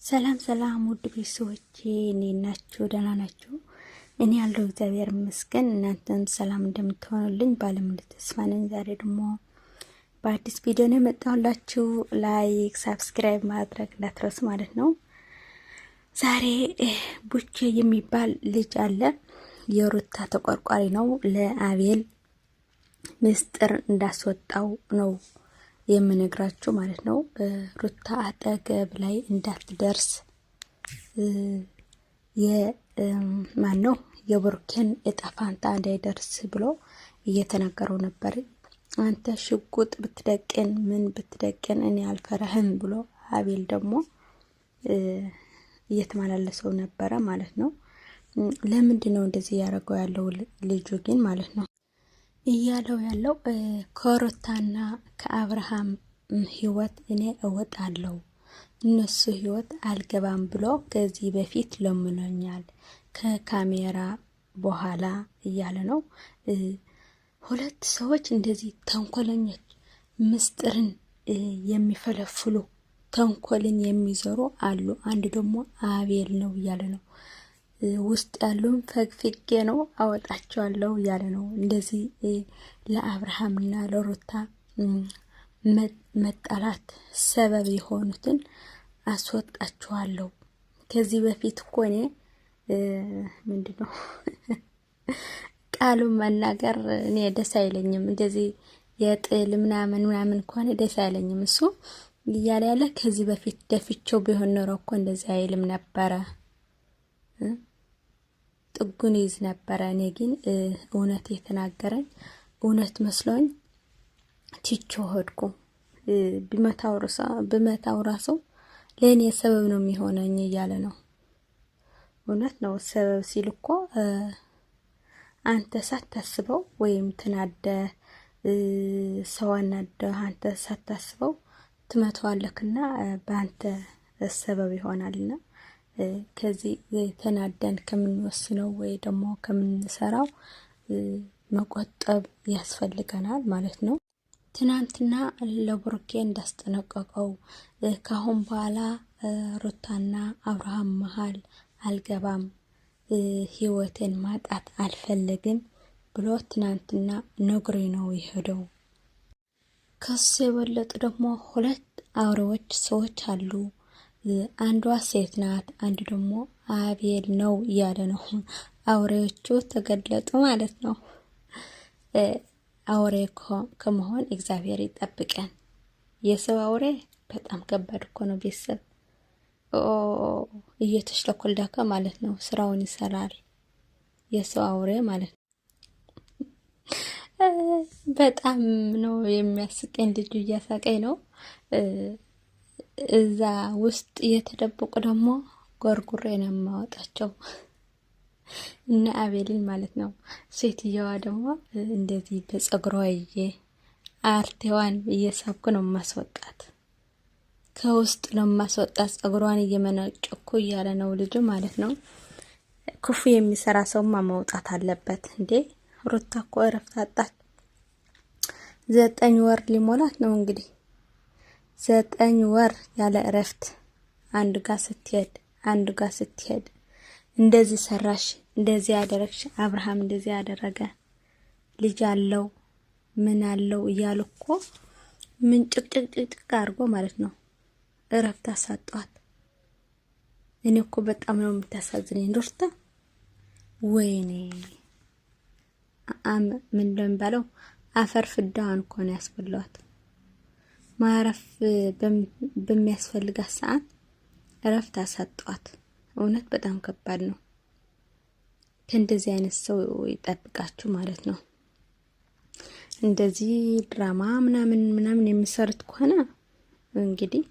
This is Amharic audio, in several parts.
ሰላም ሰላም ውድ ቤተሰቦቼ እንዴት ናችሁ? ደህና ናችሁ? እኔ ያለው እግዚአብሔር ይመስገን። እናንተም ሰላም እንደምትሆኑልኝ ባለሙሉ ተስፋ ነኝ። ዛሬ ደግሞ በአዲስ ቪዲዮ ነው የመጣሁላችሁ። ላይክ፣ ሳብስክራይብ ማድረግ እንዳትረሱ ማለት ነው። ዛሬ ቡቼ የሚባል ልጅ አለ። የሩታ ተቆርቋሪ ነው። ለአቤል ምስጢር እንዳስወጣው ነው የምነግራችሁ ማለት ነው። ሩታ አጠገብ ላይ እንዳትደርስ የማን ነው የብሩኬን እጣ ፋንታ እንዳይደርስ ብሎ እየተናገረው ነበር። አንተ ሽጉጥ ብትደቅን ምን ብትደቅን እኔ አልፈራህም ብሎ አቤል ደግሞ እየተመላለሰው ነበረ ማለት ነው። ለምንድን ነው እንደዚህ ያደረገው ያለው ልጁ ግን ማለት ነው እያለው ያለው ከሩታና ከአብርሃም ህይወት እኔ እወጣለሁ እነሱ ህይወት አልገባም ብሎ ከዚህ በፊት ለምኖኛል ከካሜራ በኋላ እያለ ነው። ሁለት ሰዎች እንደዚህ ተንኮለኞች ምስጢርን የሚፈለፍሉ ተንኮልን የሚዘሩ አሉ። አንድ ደግሞ አቤል ነው እያለ ነው። ውስጥ ያሉን ፈግፍጌ ነው አወጣቸዋለሁ እያለ ነው። እንደዚህ ለአብርሃምና ለሩታ መጣላት ሰበብ የሆኑትን አስወጣቸዋለሁ። ከዚህ በፊት እኮ እኔ ምንድነው ቃሉን መናገር እኔ ደስ አይለኝም። እንደዚህ የጥል ምናምን ከሆነ ደስ አይለኝም። እሱ እያለ ያለ ከዚህ በፊት ደፍቸው ቢሆን ኖሮ እኮ እንደዚህ አይልም ነበረ፣ ጥጉን ይዝ ነበረ። እኔ ግን እውነት የተናገረኝ እውነት መስሎኝ ትቼው ሄድኩ። ብመታው ራሱ ለእኔ ሰበብ ነው የሚሆነኝ እያለ ነው። እውነት ነው። ሰበብ ሲል እኮ አንተ ሳታስበው ወይም ትናደ ሰው አናደ አንተ ሳታስበው ትመታዋለክና በአንተ ሰበብ ይሆናልና ከዚህ ተናደን ከምንወስነው ወይ ደግሞ ከምንሰራው መቆጠብ ያስፈልገናል ማለት ነው። ትናንትና ለብሩኬ እንዳስጠነቀቀው ካሁን በኋላ ሩታና አብርሃም መሃል አልገባም፣ ህይወትን ማጣት አልፈልግም ብሎ ትናንትና ነግሬ ነው የሄደው። ከሱ የበለጡ ደግሞ ሁለት አውሬዎች ሰዎች አሉ። አንዷ ሴት ናት፣ አንዱ ደግሞ አቤል ነው እያለ ነው። አውሬዎቹ ተገለጡ ማለት ነው። አውሬ ከመሆን እግዚአብሔር ይጠብቀን። የሰው አውሬ በጣም ከባድ እኮ ነው። ቤተሰብ እየተሽለኮልዳከ ማለት ነው ስራውን ይሰራል። የሰው አውሬ ማለት ነው። በጣም ነው የሚያስቀኝ። ልጁ እያሳቀኝ ነው። እዛ ውስጥ እየተደበቁ ደግሞ ጎርጉሬ ነው የማወጣቸው እና አቤልን ማለት ነው። ሴትየዋ ደግሞ እንደዚህ በጸጉሯ አርቴዋን እየሳብኩ ነው ማስወጣት፣ ከውስጥ ነው ማስወጣት፣ ጸጉሯን እየመነጨኩ እያለ ነው ልጁ ማለት ነው። ክፉ የሚሰራ ሰውማ መውጣት አለበት እንዴ! ሩታ እኮ እረፍት አጣች። 9 ወር ሊሞላት ነው እንግዲህ 9 ወር ያለ እረፍት አንድ ጋር ስትሄድ እንደዚህ ሰራሽ፣ እንደዚህ ያደረግሽ፣ አብርሃም እንደዚህ ያደረገ ልጅ አለው ምን አለው እያሉ እኮ ምን ጭቅጭቅ አድርጎ ማለት ነው እረፍት አሳጧት። እኔ እኮ በጣም ነው የምታሳዝነኝ ሩታ። ወይኔ ምን እንደምባለው አፈር ፍዳዋን እኮ ነው ያስበሏት። ማረፍ በሚያስፈልጋት ሰዓት እረፍት አሳጧት። እውነት በጣም ከባድ ነው። ከእንደዚህ አይነት ሰው ይጠብቃችሁ ማለት ነው። እንደዚህ ድራማ ምናምን የሚሰሩት ከሆነ እንግዲህ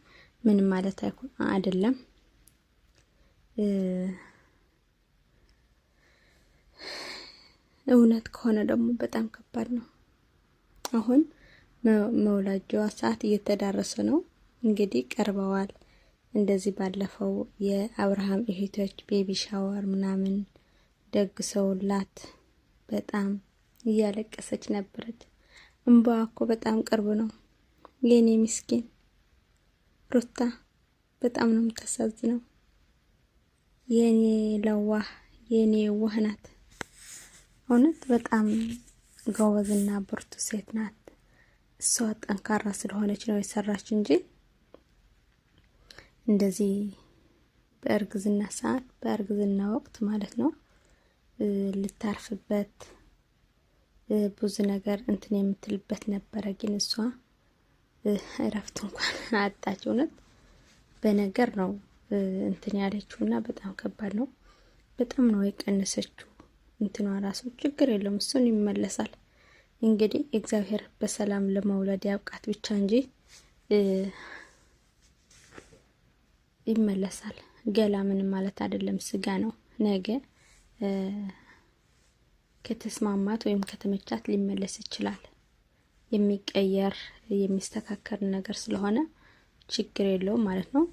ምንም ማለት አይደለም። እውነት ከሆነ ደግሞ በጣም ከባድ ነው። አሁን መውለጃዋ ሰዓት እየተዳረሰ ነው እንግዲህ ቀርበዋል። እንደዚህ ባለፈው የአብርሃም እህቶች ቤቢ ሻወር ምናምን ደግሰውላት በጣም እያለቀሰች ነበረች። እንባዋ እኮ በጣም ቅርብ ነው። የኔ ምስኪን ሩታ በጣም ነው የምታሳዝነው። የኔ ለዋህ የኔ የዋህ ናት። እውነት በጣም ጎበዝና ብርቱ ሴት ናት። እሷ ጠንካራ ስለሆነች ነው የሰራች እንጂ እንደዚህ በእርግዝና ሰዓት በእርግዝና ወቅት ማለት ነው ልታርፍበት ብዙ ነገር እንትን የምትልበት ነበረ። ግን እሷ እረፍት እንኳን አጣች። እውነት በነገር ነው እንትን ያለችውና በጣም ከባድ ነው። በጣም ነው የቀነሰችው። እንትኗ ራሱ ችግር የለውም፣ እሱን ይመለሳል። እንግዲህ እግዚአብሔር በሰላም ለመውለድ ያብቃት ብቻ እንጂ ይመለሳል። ገላ ምንም ማለት አይደለም፣ ስጋ ነው። ነገ ከተስማማት ወይም ከተመቻት ሊመለስ ይችላል። የሚቀየር የሚስተካከል ነገር ስለሆነ ችግር የለውም ማለት ነው።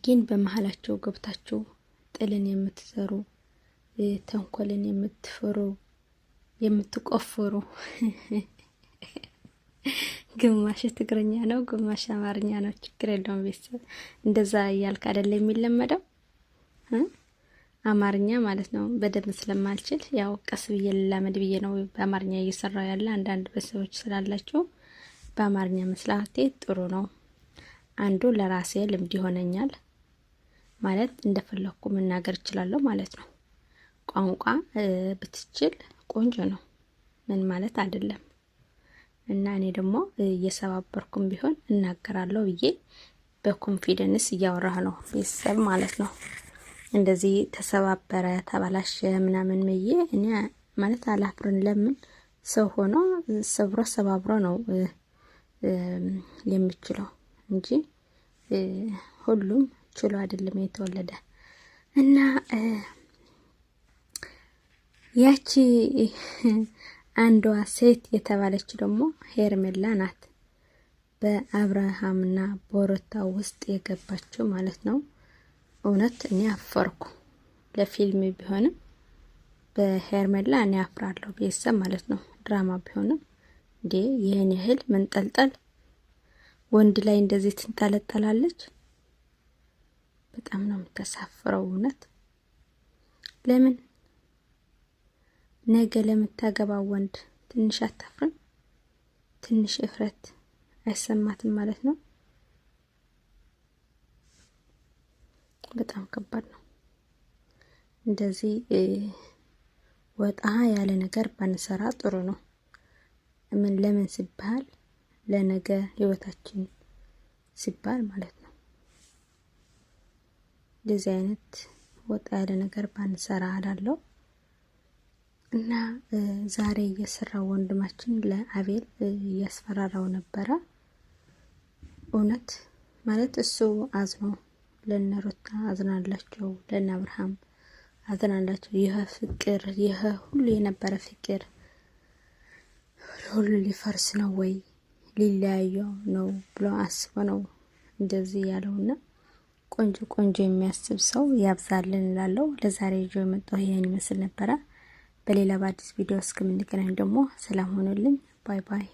ግን በመሀላቸው ገብታችሁ ጥልን የምትዘሩ ተንኮልን የምትፈሩ የምትቆፍሩ ግማሽ ትግርኛ ነው ግማሽ አማርኛ ነው፣ ችግር የለውም። ቤተሰብ እንደዛ እያልክ አይደለ የሚለመደው አማርኛ ማለት ነው። በደንብ ስለማልችል ያው ቀስ ብዬ ልላመድ ብዬ ነው በአማርኛ እየሰራው ያለ። አንዳንድ ቤተሰቦች ስላላችሁ በአማርኛ መስላቴ ጥሩ ነው። አንዱ ለራሴ ልምድ ይሆነኛል ማለት እንደፈለኩ መናገር እችላለሁ ማለት ነው። ቋንቋ ብትችል ቆንጆ ነው፣ ምን ማለት አይደለም። እና እኔ ደግሞ እየሰባበርኩም ቢሆን እናገራለሁ ብዬ በኮንፊደንስ እያወራህ ነው ቤተሰብ ማለት ነው። እንደዚህ ተሰባበረ ተባላሽ ምናምን መዬ እኔ ማለት አላፍርን። ለምን ሰው ሆኖ ሰብሮ ሰባብሮ ነው የሚችለው እንጂ ሁሉም ችሎ አይደለም የተወለደ። እና ያቺ አንዷ ሴት የተባለች ደግሞ ሄርሜላ ናት። በአብርሃምና በሩታ ውስጥ የገባችው ማለት ነው። እውነት እኔ አፈርኩ። ለፊልም ቢሆንም በሄርሜላ እኔ አፍራለሁ ቤተሰብ ማለት ነው። ድራማ ቢሆንም እንዴ ይሄን ያህል መንጠልጠል ወንድ ላይ እንደዚህ ትንጠለጠላለች? በጣም ነው የምታሳፍረው እውነት። ለምን ነገ ለምታገባው ወንድ ትንሽ አታፍርም? ትንሽ እፍረት አይሰማትም ማለት ነው። በጣም ከባድ ነው። እንደዚህ ወጣ ያለ ነገር ባንሰራ ጥሩ ነው። ለምን ሲባል ለነገ ህይወታችን ሲባል ማለት ነው። እንደዚህ አይነት ወጣ ያለ ነገር ባንሰራ አላለው። እና ዛሬ እየሰራው ወንድማችን ለአቤል እያስፈራራው ነበረ። እውነት ማለት እሱ አዝኖ ለነሩታ አዝናላቸው፣ ለነ አብርሃም አዝናላቸው። ይሄ ፍቅር ይሄ ሁሉ የነበረ ፍቅር ሁሉ ሊፈርስ ነው ወይ ሊለያዩ ነው ብሎ አስቦ ነው እንደዚህ ያለውና ቆንጆ ቆንጆ የሚያስብ ሰው ያብዛልን እላለሁ። ለዛሬ ይዞ የመጣው ይሄን ይመስል ነበረ። በሌላ በአዲስ ቪዲዮ እስከምንገናኝ ደግሞ ሰላም ሆኖልኝ ባይ ባይ።